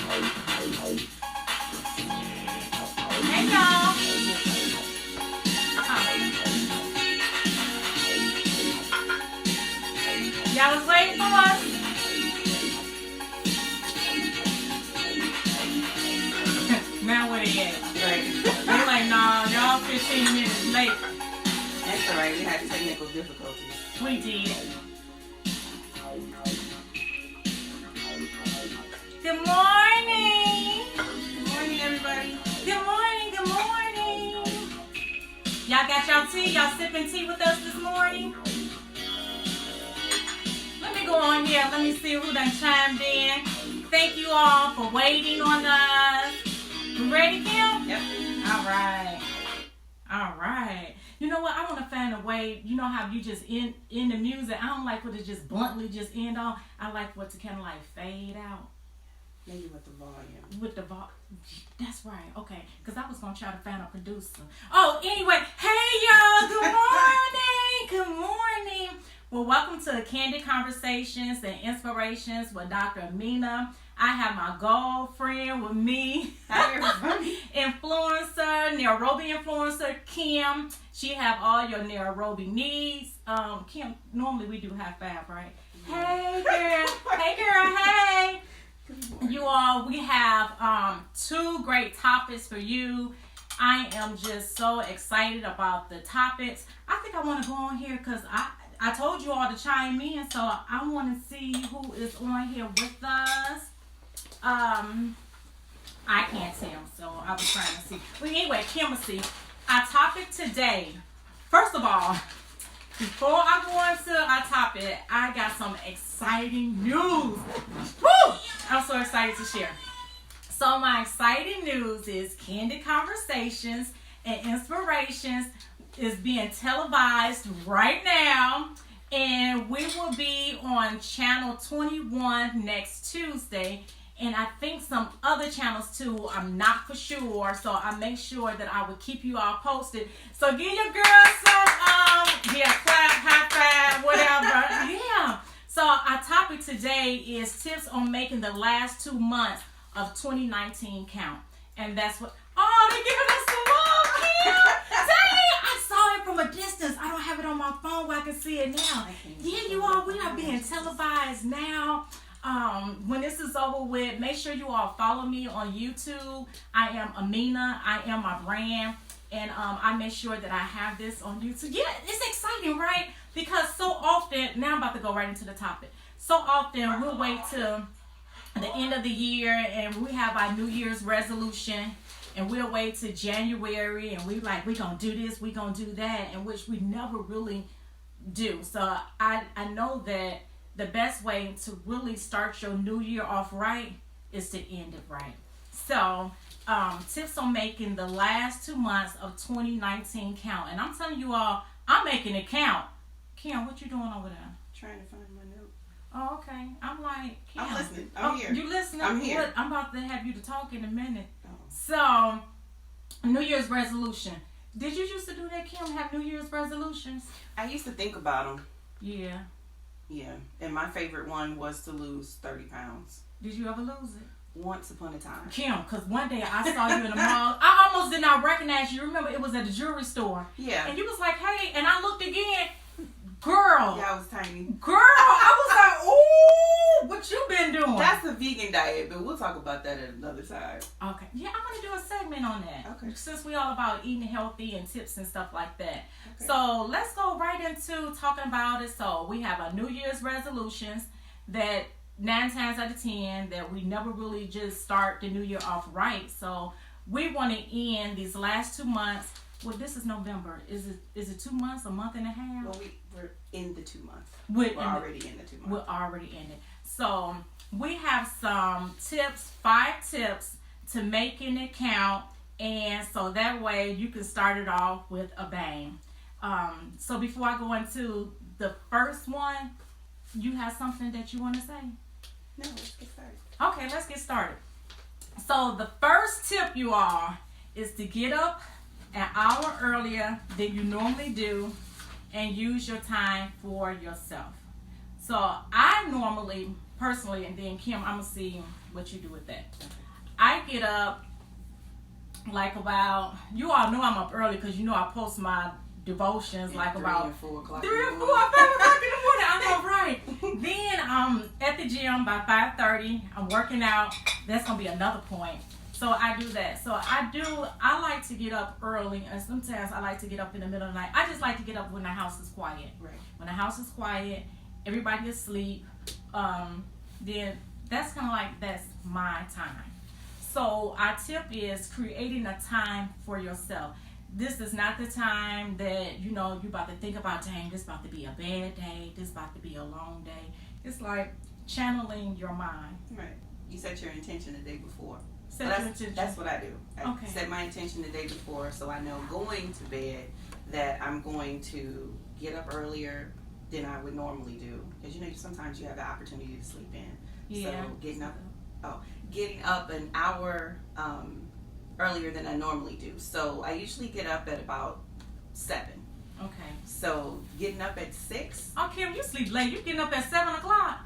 Hey y'all. Y'all was waiting for us. Now where they at? Right. They're like, nah, y'all 15 minutes late. That's alright. We had technical difficulties. We did. Good morning. Good morning, everybody. Good morning. Good morning. Y'all got y'all tea? Y'all sipping tea with us this morning? Let me go on here. Let me see who done chimed in. Thank you all for waiting on us. You ready, Kim? Yep. All right. All right. You know what? I want to find a way. You know how you just in the music. I don't like what it just bluntly just end on. I like what to kind of like fade out. Maybe with the volume. With the volume. That's right. Okay. Because I was going to try to find a producer. Oh, anyway. Hey, y'all. Good morning. Good morning. Well, welcome to Candid Conversations and Inspirations with Dr. Amina. I have my girlfriend with me. Hi, everybody. Influencer, Nairobi influencer, Kim. She have all your Nairobi needs. Kim, normally we do high five, right? Hey, girl. Hey, girl. Hey. You all, we have two great topics for you. I am just so excited about the topics. I think I want to go on here because I told you all to chime in, so I want to see who is on here with us. I can't tell, so I was trying to see. But anyway, Kim will see. Our topic today, first of all, before I go into our topic, I got some exciting news. Woo! I'm so excited to share. So my exciting news is Candid Conversations and Inspirations is being televised right now. And we will be on channel 21 next Tuesday. And I think some other channels too. I'm not for sure. So I make sure that I will keep you all posted. So give your girls some, clap, high five, whatever. Yeah. So our topic today is tips on making the last 2 months of 2019 count. And that's what, oh, they're giving us some love, Kim. Dang, I saw it from a distance. I don't have it on my phone where I can see it now. Yeah, you all, we are being televised now. When this is over with, make sure you all follow me on YouTube. I am Amina. I am my brand. And I make sure that I have this on YouTube. Yeah, it's exciting, right? Because so often, now I'm about to go right into the topic. So often, we'll wait till the end of the year and we have our New Year's resolution. And we'll wait till January and we're going to do this, we're going to do that, in which we never really do. So I know that the best way to really start your new year off right is to end it right. So, tips on making the last 2 months of 2019 count. And I'm telling you all, I'm making it count. Kim, what you doing over there? Trying to find my note. Oh, okay. I'm like, Kim. I'm listening. I'm here. You listening? I'm here. What? I'm about to have you to talk in a minute. Oh. So, New Year's resolution. Did you used to do that, Kim? Have New Year's resolutions? I used to think about them. Yeah. Yeah. And my favorite one was to lose 30 pounds. Did you ever lose it? Once upon a time. Kim, because one day I saw you in the mall. I almost did not recognize you. Remember, it was at the jewelry store. Yeah. And you was like, hey, and I looked again. Girl. Yeah, I was tiny. Girl, I was like, ooh, what you been doing? That's a vegan diet, but we'll talk about that at another time. Okay. Yeah, I'm going to do a segment on that. Okay. Since we all about eating healthy and tips and stuff like that. Okay. So let's go right into talking about it. So we have our New Year's resolutions that 9 times out of 10 that we never really just start the new year off right. So we want to end these last 2 months. Well, this is November. Is it 2 months, a month and a half? Well, we're in the 2 months. We're already in the 2 months. We're already in it. So we have some tips, 5 tips to making it count. And so that way you can start it off with a bang. So before I go into the first one, you have something that you want to say? No, let's get started. Okay, let's get started. So the first tip, you all, is to get up an hour earlier than you normally do and use your time for yourself. So I normally personally, and then Kim, I'm gonna see what you do with that. I get up like about, you all know I'm up early because you know I post my devotions like about 4 o'clock. 3 or 4 or 5 o'clock in the morning. I know, right? Then I'm at the gym by 5:30. I'm working out. That's gonna be another point. So I do that. So I like to get up early, and sometimes I like to get up in the middle of the night. I just like to get up when the house is quiet. Right. When the house is quiet, everybody is asleep. Then that's kind of like, that's my time. So our tip is creating a time for yourself. This is not the time that, you know, you're about to think about, dang, this is about to be a bad day. This is about to be a long day. It's like channeling your mind. Right. You set your intention the day before. Set your intention. That's what I do. I Okay. set my intention the day before, so I know going to bed that I'm going to get up earlier than I would normally do. Because, you know, sometimes you have the opportunity to sleep in. Yeah. So getting up an hour earlier than I normally do. So I usually get up at about 7. Okay. So getting up at 6. Oh, Kim, you sleep late. You getting up at 7 o'clock.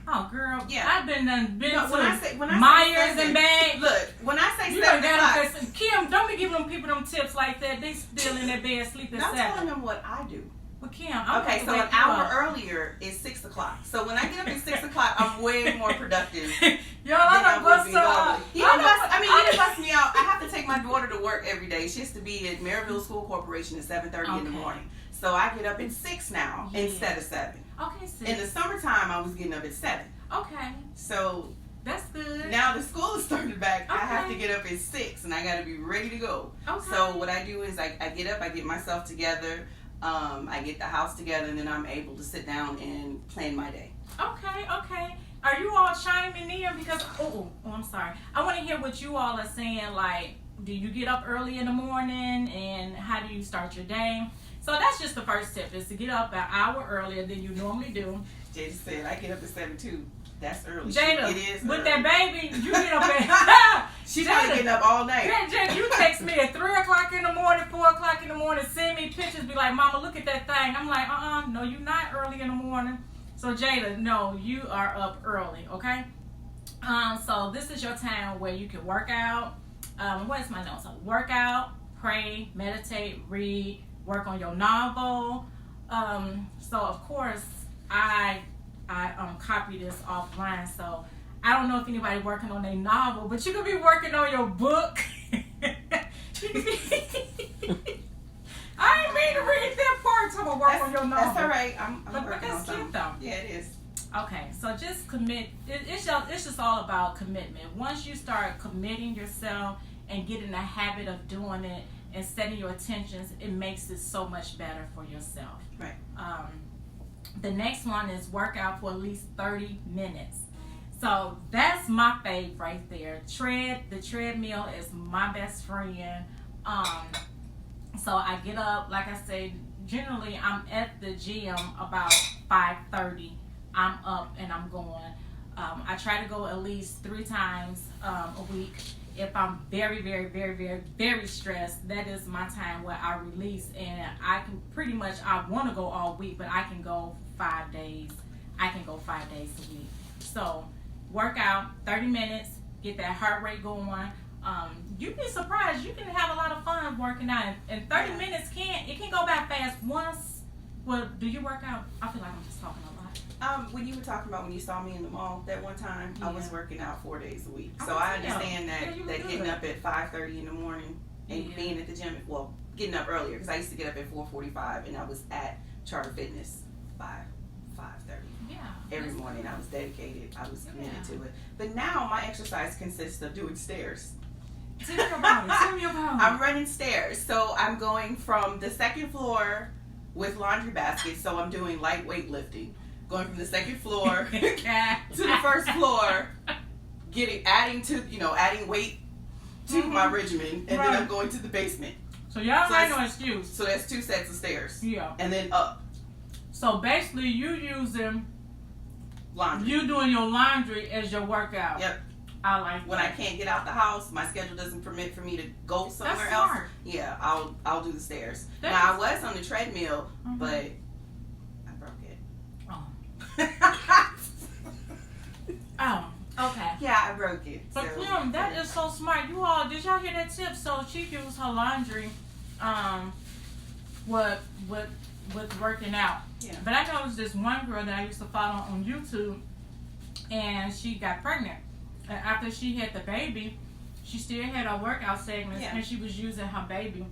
Oh, girl. Yeah. I've been No, to when I say Myers 7, and Bag. Look, when I say You 7 done got o'clock, up at, Kim, don't be giving them people them tips like that. They still in their bed sleeping I'm 7. telling them what I do. Well, Kim, I'm Okay, so an hour earlier is 6 o'clock. So when I get up at 6 o'clock, I'm way more productive. Y'all, I done bust up. He didn't bust me out. I have to take my daughter to work every day. She has to be at Maryville School Corporation at 7:30 in the morning. So I get up at 6 now instead of 7. Okay, 6. In the summertime, I was getting up at 7. Okay. So that's good. now the school is starting back. I have to Okay. get up at 6 and I got to be ready to go. Okay. So what I do is I get up, I get myself together, I get the house together, and then I'm able to sit down and plan my day. Okay. Are you all chiming in? Because, I'm sorry. I want to hear what you all are saying. Like, do you get up early in the morning, and how do you start your day? So that's just the first tip, is to get up an hour earlier than you normally do. Jada said, I get up at 7 too. That's early. Jada, it is with early. that baby, you get up at... She's probably getting up all night. Yeah, Jada, you text me at 3 o'clock in the morning, 4 o'clock in the morning, send me pictures, be like, Mama, look at that thing. I'm like, no, you're not early in the morning. So, Jada, no, you are up early, okay? So this is your time where you can work out. What is my notes? So work out, pray, meditate, read, work on your novel. So, of course, I copy this offline, so I don't know if anybody working on their novel, but you could be working on your book. You could be I didn't mean to read that part. I'm gonna work on your novel. That's all right. I'm but working that's on cute something. though. Yeah, it is. Okay, so just commit. It's just all about commitment. Once you start committing yourself and getting the habit of doing it and setting your intentions, it makes it so much better for yourself. Right. The next one is work out for at least 30 minutes. So that's my fave right there. The treadmill is my best friend. So I get up, like I said, generally I'm at the gym about 5:30. I'm up and I'm going. I try to go at least 3 times a week. If I'm very, very, very, very, very stressed, that is my time where I release, and I can pretty much, I want to go all week, but I can go 5 days. I can go 5 days a week. So work out 30 minutes, get that heart rate going. You'd be surprised. You can have a lot of fun working out, and 30 minutes can go by fast once. Well, do you work out? I feel like I'm just talking a lot. When you were talking about when you saw me in the mall that one time, I was working out 4 days a week. So I I understand that getting up at 5:30 in the morning and being at the gym, well, getting up earlier, because I used to get up at 4:45 and I was at Charter Fitness by 5:30. Yeah. Every morning I was dedicated. I was committed to it. But now my exercise consists of doing stairs. Tell me about it. I'm running stairs. So I'm going from the second floor with laundry baskets. So I'm doing lightweight lifting. Going from the second floor to the first floor, adding weight to my regimen, and then I'm going to the basement. So y'all ain't no excuse. So that's 2 sets of stairs. Yeah. And then up. So basically you using Laundry. You doing your laundry as your workout. Yep. I like when that. I can't get out the house, my schedule doesn't permit for me to go somewhere That's else. smart. Yeah, I'll do the stairs. That's now I was on the treadmill, but I broke it. Oh. Oh, okay. Yeah, I broke it. But Kim, that is so smart. You all, did y'all hear that tip? So she used her laundry, with working out. Yeah. But I noticed this one girl that I used to follow on YouTube, and she got pregnant. And after she had the baby, she still had her workout segments, and she was using her baby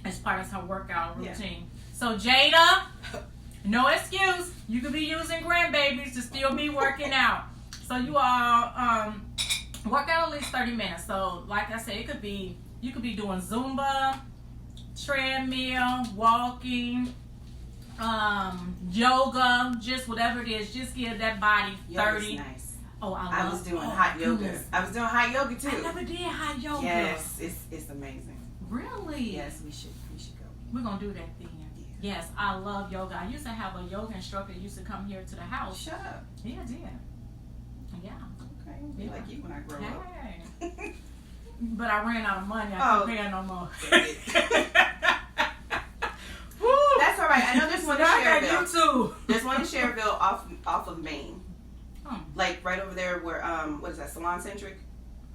as part of her workout routine. So Jada, no excuse. You could be using grandbabies to still be working out. So you all work out at least 30 minutes. So like I said, you could be doing Zumba, treadmill, walking, yoga, just whatever it is. Just give that body 30. Yoga's nice. Oh, I was doing hot yoga. Goodness. I was doing hot yoga too. I never did hot yoga. Yes, it's amazing. Really? Yes, we should go. We're gonna do that then. Yeah. Yes, I love yoga. I used to have a yoga instructor that used to come here to the house. Shut up. Yeah, I did. Yeah. Okay, I'll be like you when I grow up. Hey. But I ran out of money. I couldn't pay no more. That's all right. I know there's one in Cherville. You too. There's one in Cherville off of Main. Like right over there where what is that, Salon Centric?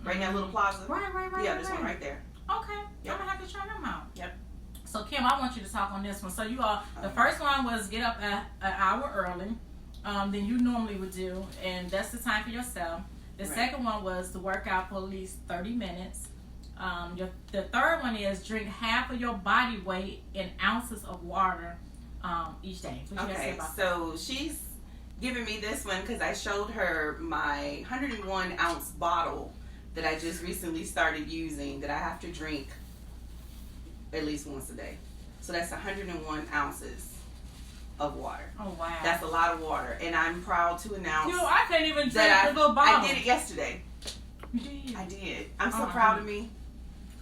Right in that little plaza. Right. Yeah, there's one right there. Okay. Yep. I'm gonna have to try them out. Yep. So Kim, I want you to talk on this one. So you all, the first one was get up an hour early, than you normally would do, and that's the time for yourself. The second one was to work out for at least 30 minutes. The third one is drink half of your body weight in ounces of water each day. Okay, so she's giving me this one because I showed her my 101 ounce bottle that I just recently started using that I have to drink at least once a day. So that's 101 ounces of water. Oh, wow. That's a lot of water. And I'm proud to announce I can't even drink the little bottle. I did it yesterday. You did? I did. I'm so proud of me.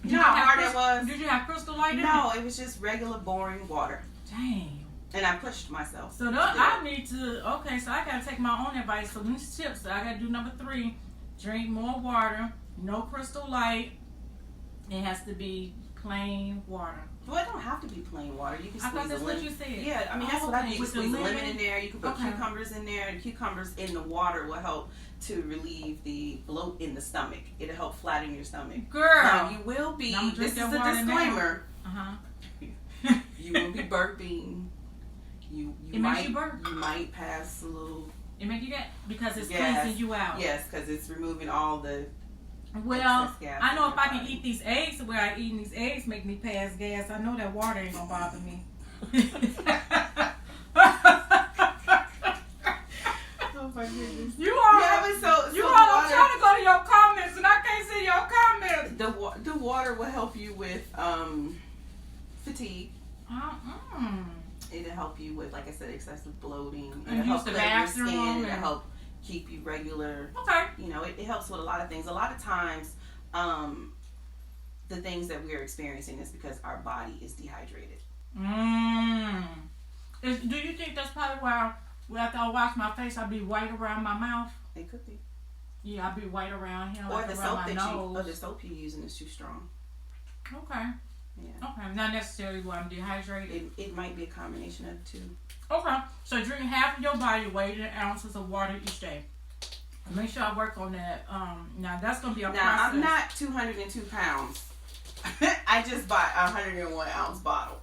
You know how hard it was? Did you have Crystal Light in it? No, it was just regular boring water. Dang. And I pushed myself. So I need to, so I got to take my own advice. So these tips, I got to do number 3. Drink more water. No Crystal Light. It has to be plain water. Well, it don't have to be plain water. You can squeeze I thought that's a lemon. What you said. Yeah, I mean, that's what I do. You can With squeeze a lemon in there. You can put cucumbers in there. And cucumbers in the water will help to relieve the bloat in the stomach. It'll help flatten your stomach. Girl. Now, you will be, this is a disclaimer. You will be burping. You makes you burp. You might pass a little. It makes you get, because it's cleansing you out. Yes, because it's removing all the. Well, I know if I can eat these eggs the way I eat these eggs make me pass gas, I know that water ain't gonna bother me. Oh my goodness. You all, I'm trying to go to your comments and I can't see your comments. The water will help you with fatigue. It'll help you with, like I said, excessive bloating. It'll help clear your skin. It'll help keep you regular. Okay. You know, it helps with a lot of things. A lot of times, the things that we're experiencing is because our body is dehydrated. Do you think that's probably why after I wash my face, I'll be white around my mouth? It could be. Yeah, I'll be white around here. Or the soap you're using is too strong. Okay. Yeah. Okay. Not necessarily why I'm dehydrated. It might be a combination of the two. Okay. So drink half of your body weight in ounces of water each day. Make sure I work on that. Now that's gonna be a process. Now I'm not 202 pounds. I just bought a 101 ounce bottle.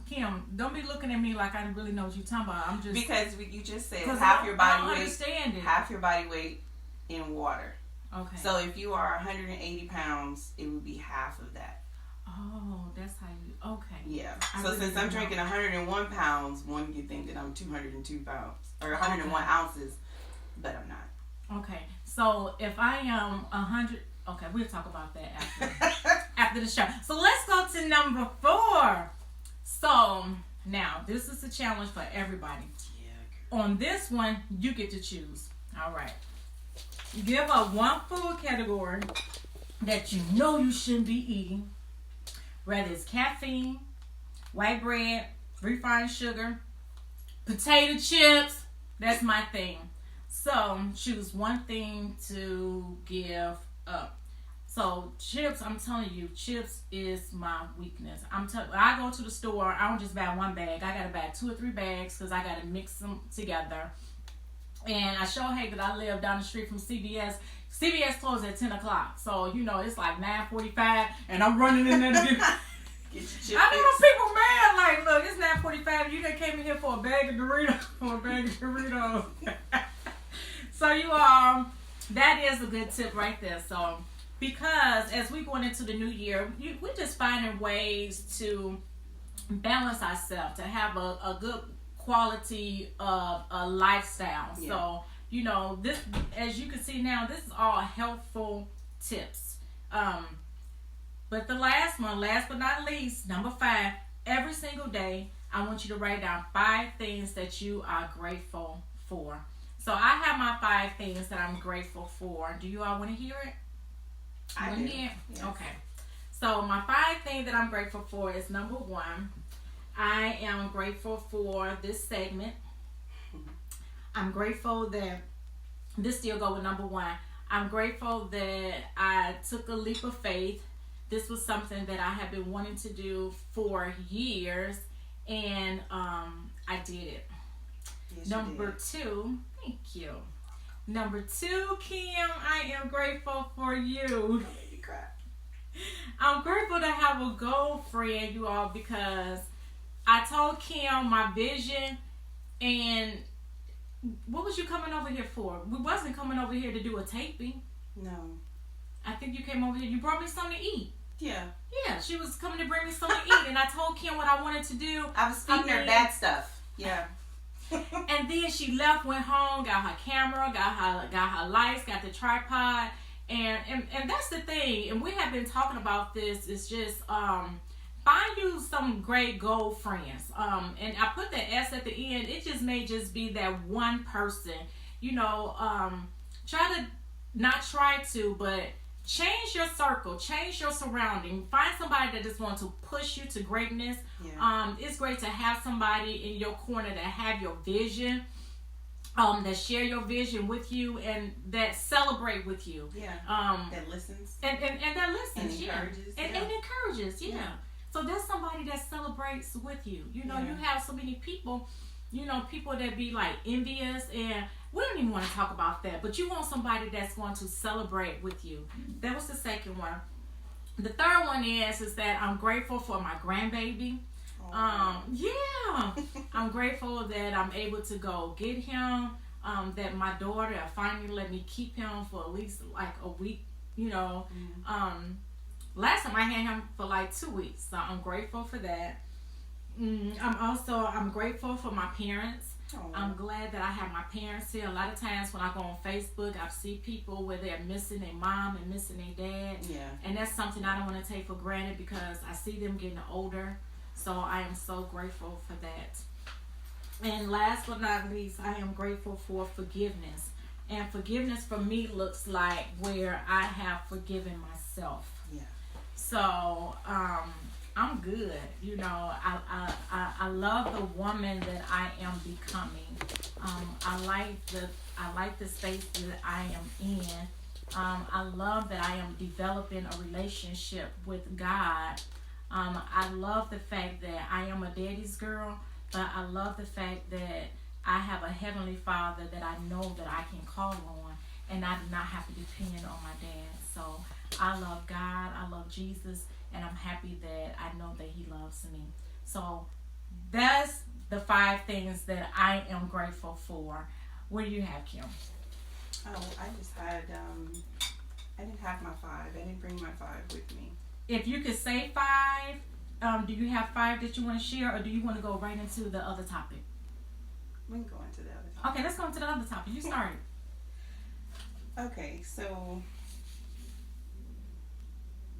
Kim, don't be looking at me like I really know what you're talking about. I'm just because you just said half your body weight. Understand it. Half your body weight in water. Okay. So if you are 180 pounds, it would be half of that. Oh, that's how you. Okay. Yeah. So since I'm drinking 101 pounds, one could think that I'm 202 pounds or 101 ounces, but I'm not. Okay. So if I am 100. Okay, we'll talk about that after the show. So let's go to number 4. So now this is a challenge for everybody. Yeah. On this one, you get to choose. All right. Give up one food category that you know you shouldn't be eating, whether it's caffeine, white bread, refined sugar, potato chips. That's my thing. So choose one thing to give up. So chips, I'm telling you, chips is my weakness. I go to the store, I don't just buy one bag. I gotta buy 2 or 3 bags because I gotta mix them together. And I sure hate that I live down the street from CVS. CVS closed at 10 o'clock. So, you know, it's like 9:45 and I'm running in there to get... I know them people mad. Like, look, it's 9:45. You done came in here for a bag of Doritos. So you that is a good tip right there. So because as we going into the new year, we're just finding ways to balance ourselves, to have a good quality of a lifestyle. Yeah. So you know, this, as you can see now, this is all helpful tips. But the last one, last but not least, number 5, every single day, I want you to write down 5 things that you are grateful for. So I have my 5 things that I'm grateful for. Do you all want to hear it? I do. Yes. Okay. So my 5 things that I'm grateful for is number 1, I am grateful for this segment. I'm grateful that this still go with number 1. I'm grateful that I took a leap of faith. This was something that I have been wanting to do for years, and I did it. Yes, Number 2, thank you. Number 2, Kim, I am grateful for you. You cry. I'm grateful to have a girlfriend, you all, because I told Kim my vision, and what was you coming over here for? We wasn't coming over here to do a taping. No. I think you came over here. You brought me something to eat. Yeah. Yeah, she was coming to bring me something to eat, and I told Kim what I wanted to do. I was feeding her bad stuff. Yeah. And then she left, went home, got her camera, got her lights, got the tripod, and that's the thing. And we have been talking about this. It's just find you some great goal friends. And I put the S at the end. It just may just be that one person. You know, but change your circle, change your surrounding. Find somebody that just wants to push you to greatness. Yeah. It's great to have somebody in your corner that have your vision, that share your vision with you and that celebrate with you. Yeah. That listens. And that listens. And encourages. Yeah. And encourages. Yeah. So there's somebody that celebrates with you. You know, you have so many people. You know, people that be like envious, and we don't even want to talk about that, but you want somebody that's going to celebrate with you. That was the second one. The third one is that I'm grateful for my grandbaby. Yeah. I'm grateful that I'm able to go get him, that my daughter finally let me keep him for at least like a week, you know. Last time I had him for like 2 weeks, so I'm grateful for that. I'm grateful for my parents. I'm glad that I have my parents here. A lot of times when I go on Facebook, I see people where they're missing their mom and missing their dad. Yeah. And that's something I don't want to take for granted because I see them getting older. So I am so grateful for that. And last but not least, I am grateful for forgiveness. And forgiveness for me looks like where I have forgiven myself. Yeah. So, I'm good. You know, I love the woman that I am becoming. I like the space that I am in. I love that I am developing a relationship with God. I love the fact that I am a daddy's girl, but I love the fact that I have a heavenly Father that I know that I can call on, and I do not have to depend on my dad. So I love God. I love Jesus. And I'm happy that I know that he loves me. So that's the 5 things that I am grateful for. What do you have, Kim? Oh, I just had, I didn't have my 5. I didn't bring my 5 with me. If you could say 5, do you have 5 that you want to share, or do you want to go right into the other topic? We can go into the other topic. Okay, let's go into the other topic. You started. Okay, so...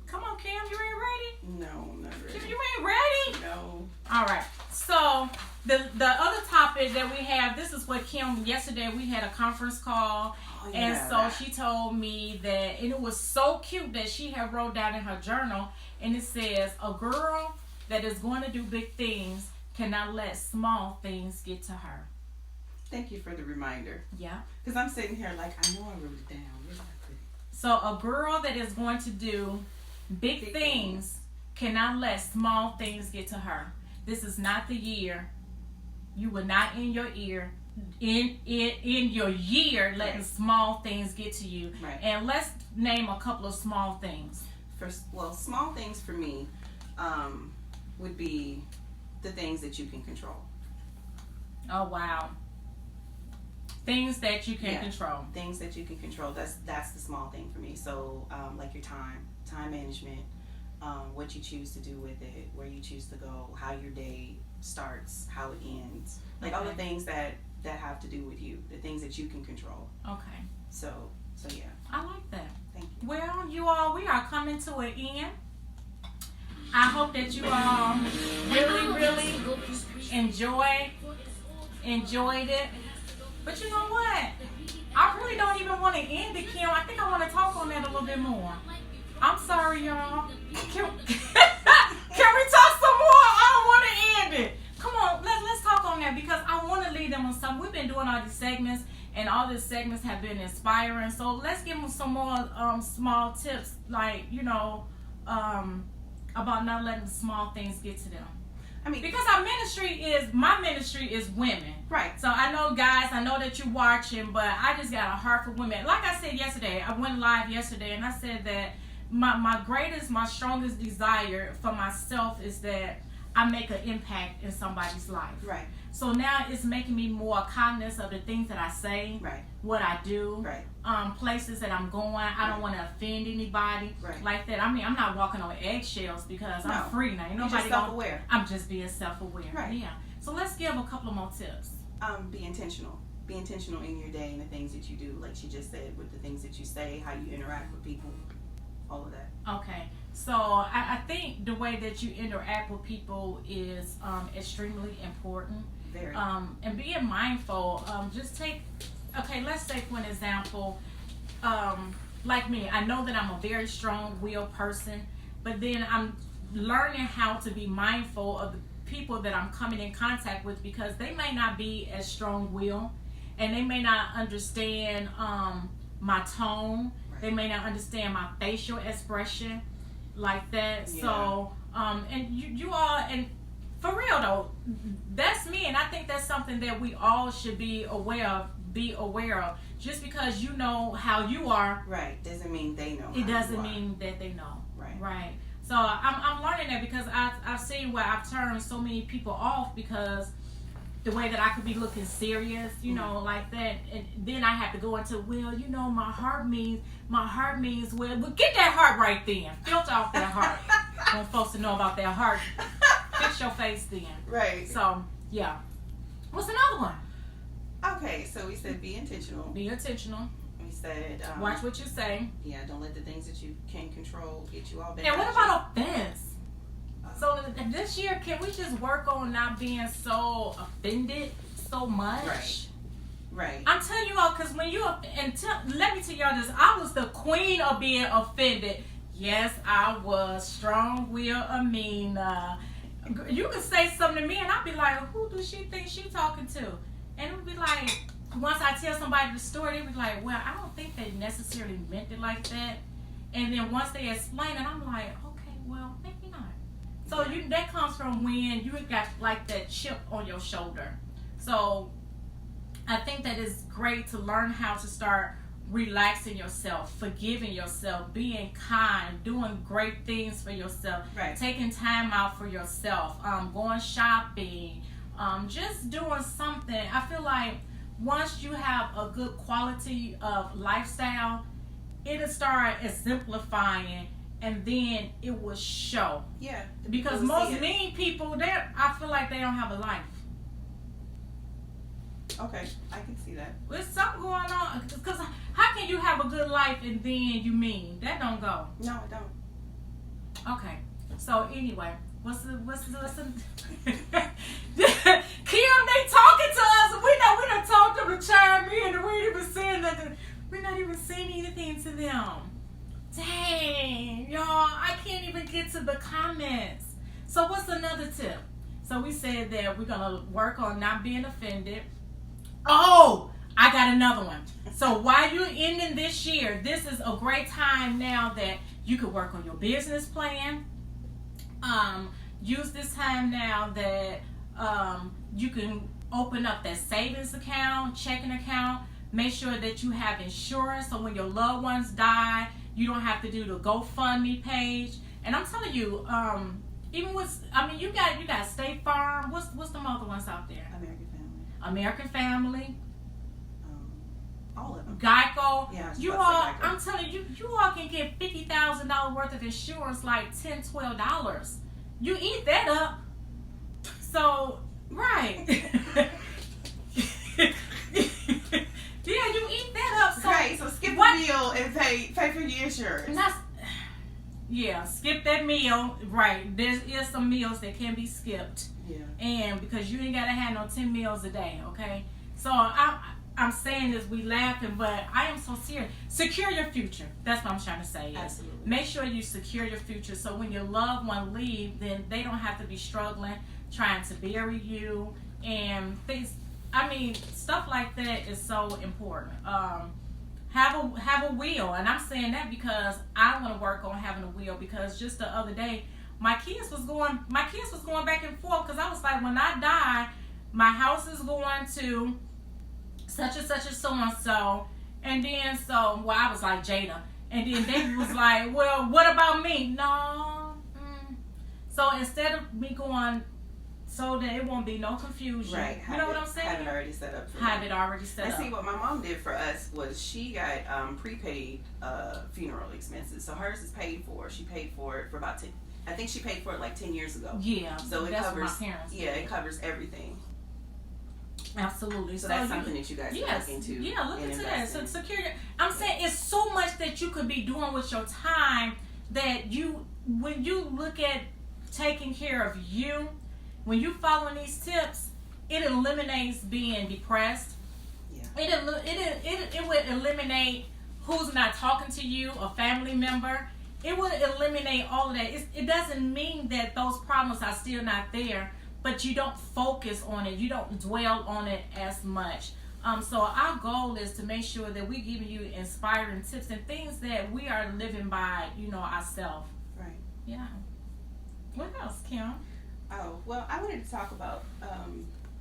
Come on, Kim, you ain't ready? No, I'm not ready. Kim, you ain't ready? No. All right. So the other topic that we have, this is what Kim, yesterday we had a conference call. Oh, yeah, and so she told me that, and it was so cute that she had wrote down in her journal, and it says, a girl that is going to do big things cannot let small things get to her. Thank you for the reminder. Yeah. Because I'm sitting here like, I know I wrote it down. Where's my pretty? So a girl that is going to do big things cannot let small things get to her. This is not the year. You will not in your ear. in your year, letting Right. small things get to you. Right. And let's name a couple of small things. Small things for me would be the things that you can control. Oh wow. Things that you can control. Things that you can control. That's the small thing for me. So like your time management, what you choose to do with it, where you choose to go, how your day starts, how it ends, like all the things that have to do with you, the things that you can control. Okay. So yeah. I like that. Thank you. Well, you all, we are coming to an end. I hope that you all really enjoyed it. But you know what? I really don't even want to end it, Kim. I think I want to talk on that a little bit more. I'm sorry, y'all. Can we talk some more? I don't want to end it. Come on, let's talk on that because I want to lead them on something. We've been doing all these segments, and all these segments have been inspiring. So let's give them some more small tips, like, about not letting small things get to them. I mean, because my ministry is women. Right. So I know, guys, I know that you're watching, but I just got a heart for women. Like I said yesterday, I went live yesterday, and I said that my strongest desire for myself is that I make an impact in somebody's life. Right. So now it's making me more cognizant of the things that I say, right, what I do, right, places that I'm going. I don't want to offend anybody, right, like that. I mean, I'm not walking on eggshells because no. I'm free now. Ain't nobody You're just self-aware. I'm just being self-aware. Right. Yeah. So let's give a couple of more tips. Be intentional. Be intentional in your day and the things that you do. Like she just said, with the things that you say, how you interact with people, all of that. Okay. So I think the way that you interact with people is extremely important. Very. And being mindful. Let's say for an example, like me, I know that I'm a very strong-willed person, but then I'm learning how to be mindful of the people that I'm coming in contact with because they may not be as strong-willed, and they may not understand my tone. Right. They may not understand my facial expression like that. Yeah. So, and you all, and for real though, that's me, and I think that's something that we all should be aware of. Just because you know how you are, right, doesn't mean they know. It doesn't mean that they know. Right. Right. So I'm learning that because I've seen where I've turned so many people off because the way that I could be looking serious, like that, and then I have to go into, my heart means well, get that heart right then. Filter off that heart. I want folks to know about that heart. Fix your face then. Right. So, yeah. What's another one? Okay, so we said be intentional. Be intentional. We said watch what you say. Yeah, don't let the things that you can't control get you all bent. And what about offense? So this year, can we just work on not being so offended so much? Right. I'm telling you all, because when let me tell y'all this, I was the queen of being offended. Yes, I was strong-willed, Amina. You could say something to me, and I'd be like, who does she think she's talking to? And it would be like, once I tell somebody the story, they would be like, well, I don't think they necessarily meant it like that. And then once they explain it, I'm like, okay, well, maybe not. So that comes from when you got like that chip on your shoulder. So I think that it's great to learn how to start relaxing yourself, forgiving yourself, being kind, doing great things for yourself, right, taking time out for yourself, going shopping, just doing something. I feel like once you have a good quality of lifestyle, it'll start exemplifying, and then it will show. Yeah. Because most mean people, I feel like they don't have a life. Okay, I can see that. There's something going on. Because how can you have a good life and then you mean? That don't go. No, it don't. Okay. So anyway, what's the Kim, they talking to us. We done talked them to chime in, and we ain't even saying nothing. We're not even saying anything to them. Dang, y'all, I can't even get to the comments. So what's another tip? So we said that we're gonna work on not being offended. Oh, I got another one. So while you're ending this year, this is a great time now that you could work on your business plan. Use this time now that you can open up that savings account, checking account. Make sure that you have insurance so when your loved ones die, you don't have to do the GoFundMe page. And I'm telling you, even with, you got State Farm. What's the other ones out there? American Family. All of them. Geico. Yeah, Geico. I'm telling you, you all can get $50,000 worth of insurance, like $10, $12. You eat that up. So, right. Yeah, you eat that up. So right, so skip the meal and pay for your insurance. Yeah, skip that meal. Right. There is some meals that can be skipped. Yeah. And because you ain't got to have no 10 meals a day, okay? So I'm saying this, we laughing, but I am so serious. Secure your future. That's what I'm trying to say. Absolutely. Make sure you secure your future so when your loved one leave, then they don't have to be struggling, trying to bury you and things. Stuff like that is so important. Have a will, and I'm saying that because I want to work on having a will, because just the other day my kids was going back and forth, because I was like, when I die, my house is going to such and such and so and so, and then I was like, Jada, and then David was like, well, what about me? No. So instead of me going, so that it won't be no confusion. Right. You know what I'm saying? Have it already set up. Have it already set up. And see, what my mom did for us was she got prepaid funeral expenses. So hers is paid for. She paid for it for about 10. I think she paid for it like 10 years ago. Yeah. So it that's covers. What my parents did. It covers everything. Absolutely. So that's something that you guys can look into. Yeah, look into that. So security. I'm saying it's so much that you could be doing with your time that when you look at taking care of you, when you following these tips, it eliminates being depressed. Yeah. It would eliminate who's not talking to you, a family member. It would eliminate all of that. It doesn't mean that those problems are still not there, but you don't focus on it. You don't dwell on it as much. So our goal is to make sure that we're giving you inspiring tips and things that we are living by, ourselves. Right. Yeah. What else, Kim? Oh, well, I wanted to talk about...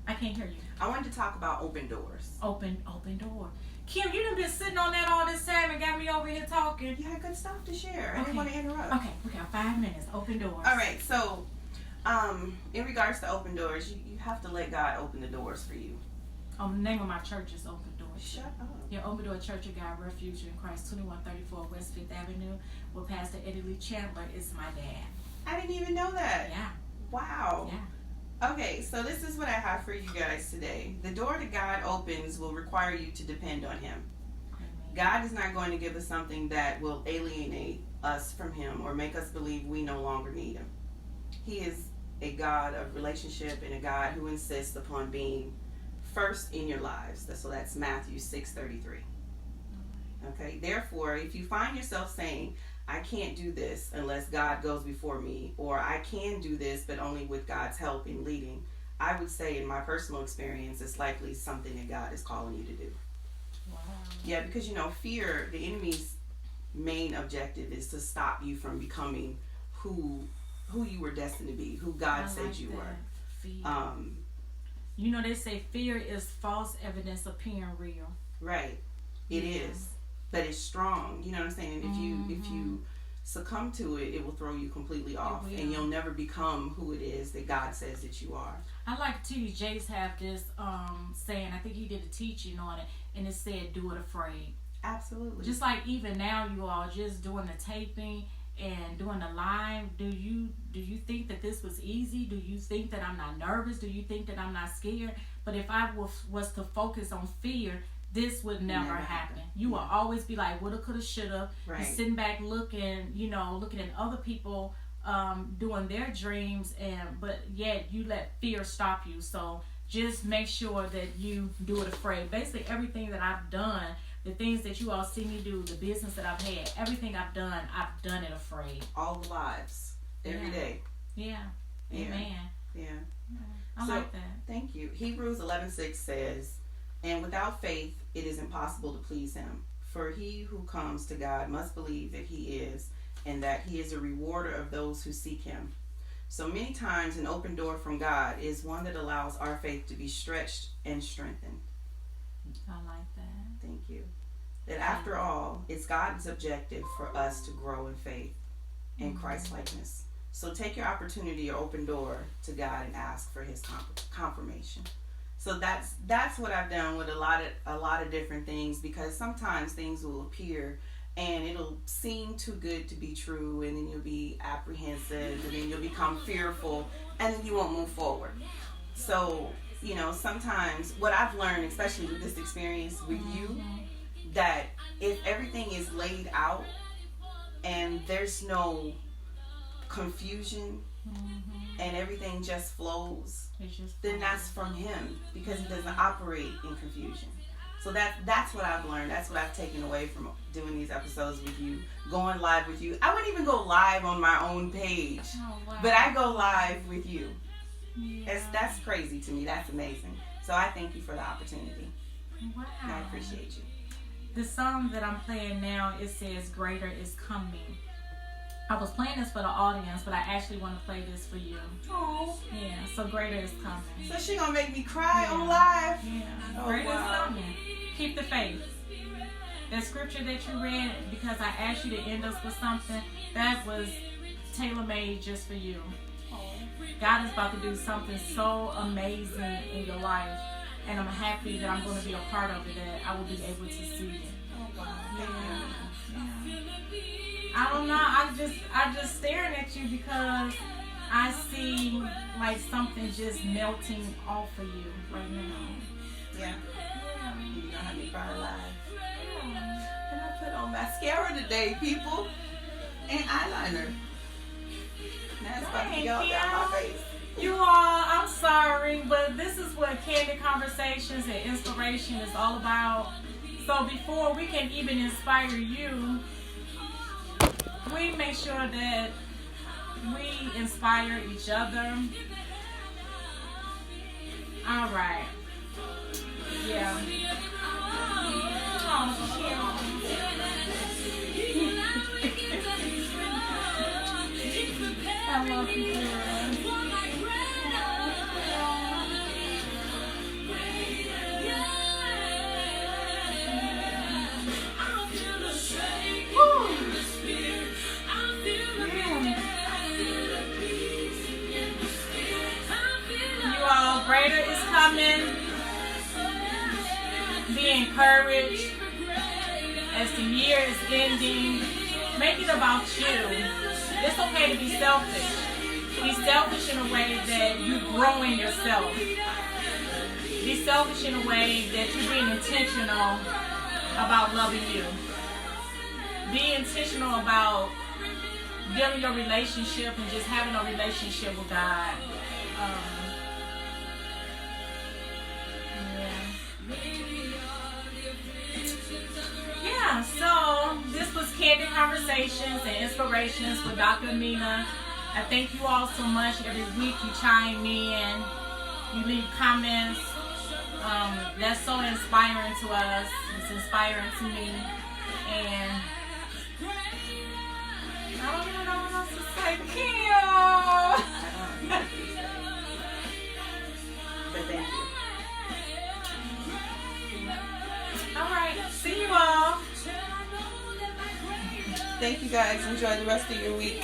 I can't hear you. I wanted to talk about open doors. Open door. Kim, you done been sitting on that all this time and got me over here talking. You had good stuff to share. I didn't want to interrupt. Okay, we got 5 minutes. Open doors. All right, so in regards to open doors, you have to let God open the doors for you. The name of my church is Open Doors. Shut up. Yeah, Open Door Church of God Refuge in Christ, 2134 West 5th Avenue, where Pastor Eddie Lee Chandler is my dad. I didn't even know that. Yeah. Wow. Yeah. Okay, so this is what I have for you guys today. The door that God opens will require you to depend on Him. Amen. God is not going to give us something that will alienate us from Him or make us believe we no longer need Him. He is a God of relationship and a God who insists upon being first in your lives. So that's Matthew 6:33. Okay, therefore, if you find yourself saying, I can't do this unless God goes before me, or I can do this but only with God's help and leading, I would say in my personal experience, it's likely something that God is calling you to do. Wow. Yeah, because fear, the enemy's main objective is to stop you from becoming who you were destined to be, who God said you were. Fear. They say fear is false evidence appearing real. Right. It is. But it's strong. You know what I'm saying? And if you succumb to it, it will throw you completely off, and you'll never become who it is that God says that you are. I like T.D. Jakes have this saying. I think he did a teaching on it, and it said, "Do it afraid." Absolutely. Just like even now, you all just doing the taping and doing the live. Do you think that this was easy? Do you think that I'm not nervous? Do you think that I'm not scared? But if I was to focus on fear, this would never happen. You will always be like, woulda, coulda, shoulda. Right. You're sitting back looking at other people doing their dreams, but yet you let fear stop you. So just make sure that you do it afraid. Basically, everything that I've done, the things that you all see me do, the business that I've had, everything I've done it afraid. All the lives, every day. Yeah. Amen. Yeah. I like that. Thank you. Hebrews 11:6 says, and without faith, it is impossible to please Him. For he who comes to God must believe that He is, and that He is a rewarder of those who seek Him. So many times an open door from God is one that allows our faith to be stretched and strengthened. I like that. Thank you. That after all, it's God's objective for us to grow in faith and Christ-likeness. So take your opportunity or open door to God and ask for his confirmation. So that's what I've done with a lot of different things, because sometimes things will appear and it'll seem too good to be true, and then you'll be apprehensive, and then you'll become fearful, and then you won't move forward. So, sometimes what I've learned, especially with this experience with you, that if everything is laid out and there's no confusion and everything just flows, then that's from him, because he doesn't operate in confusion. So that's what I've learned. That's what I've taken away from doing these episodes with you, going live with you. I wouldn't even go live on my own page, but I go live with you. Yeah. That's crazy to me. That's amazing. So I thank you for the opportunity. Wow. And I appreciate you. The song that I'm playing now, it says "Greater is Coming." I was playing this for the audience, but I actually want to play this for you. Oh. Yeah, so greater is coming. So she gonna make me cry on live? Yeah. Greater is coming. Keep the faith. That scripture that you read, because I asked you to end us with something, that was tailor-made just for you. God is about to do something so amazing in your life, and I'm happy that I'm going to be a part of it, that I will be able to see it. Oh, wow. Yeah. I don't know. I just staring at you because I see like something just melting off of you right now. Yeah. You know how me cry live. And I put on mascara today, people, and eyeliner. Now it's about to be all down my face. You all, I'm sorry, but this is what Candid Conversations and Inspiration is all about. So before we can even inspire you, we make sure that we inspire each other. All right. Yeah. Oh, I love you, girl. Greater is coming. Be encouraged as the year is ending. Make it about you. It's okay to be selfish. Be selfish in a way that you grow in yourself. Be selfish in a way that you're being intentional about loving you. Be intentional about building your relationship and just having a relationship with God. Yeah, so this was Candid Conversations and Inspirations with Dr. Amina. I thank you all so much. Every week you chime in, you leave comments. That's so inspiring to us. It's inspiring to me. And I don't even know what else to say. Kim! But thank you. All right, see you all. Thank you guys. Enjoy the rest of your week.